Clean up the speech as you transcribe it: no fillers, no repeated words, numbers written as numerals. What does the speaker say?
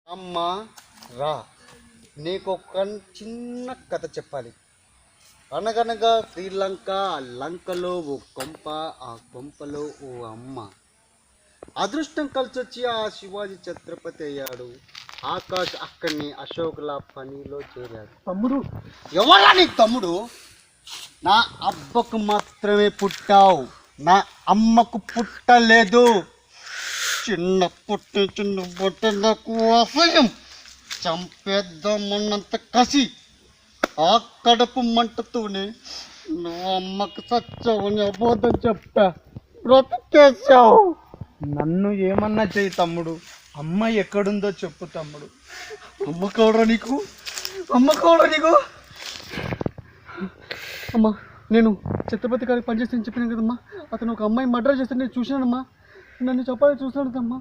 అమ్మ రా, నీకొక చిన్న కథ చెప్పాలి. అనగనగా శ్రీలంక, ఆ లంకలో ఓ కొంప, ఆ కొంపలో ఓ అమ్మ. అదృష్టం కలిసొచ్చి ఆ శివాజీ ఛత్రపతి అయ్యాడు. ఆకాష్ అక్కడిని అశోకుల పనిలో చేరాడు. తమ్ముడు, ఎవరా నీ తమ్ముడు? నా అబ్బకు మాత్రమే పుట్టావు, నా అమ్మకు పుట్టలేదు. చిన్నప్పటి నుంచి నువ్వంటే నాకు అసహ్యం. చంపేద్దామన్నంత కసి. ఆ కడుపు మంటతోనే నువ్వు అమ్మకు సచ్చావని అబోధం చెప్తా బ్రతికేసావు. నన్ను ఏమన్నా చెయ్యి తమ్ముడు. అమ్మ ఎక్కడుందో చెప్పు తమ్ముడు. అమ్మ కావడా నీకు? అమ్మ కావడా నీకు? అమ్మా, నేను ఛత్రపతి గారికి పనిచేస్తానని చెప్పాను కదమ్మా. అతను ఒక అమ్మాయి మర్డర్ చేస్తే నేను చూశానమ్మా. నన్ను చెప్పాలని చూస్తాను కదమ్మా.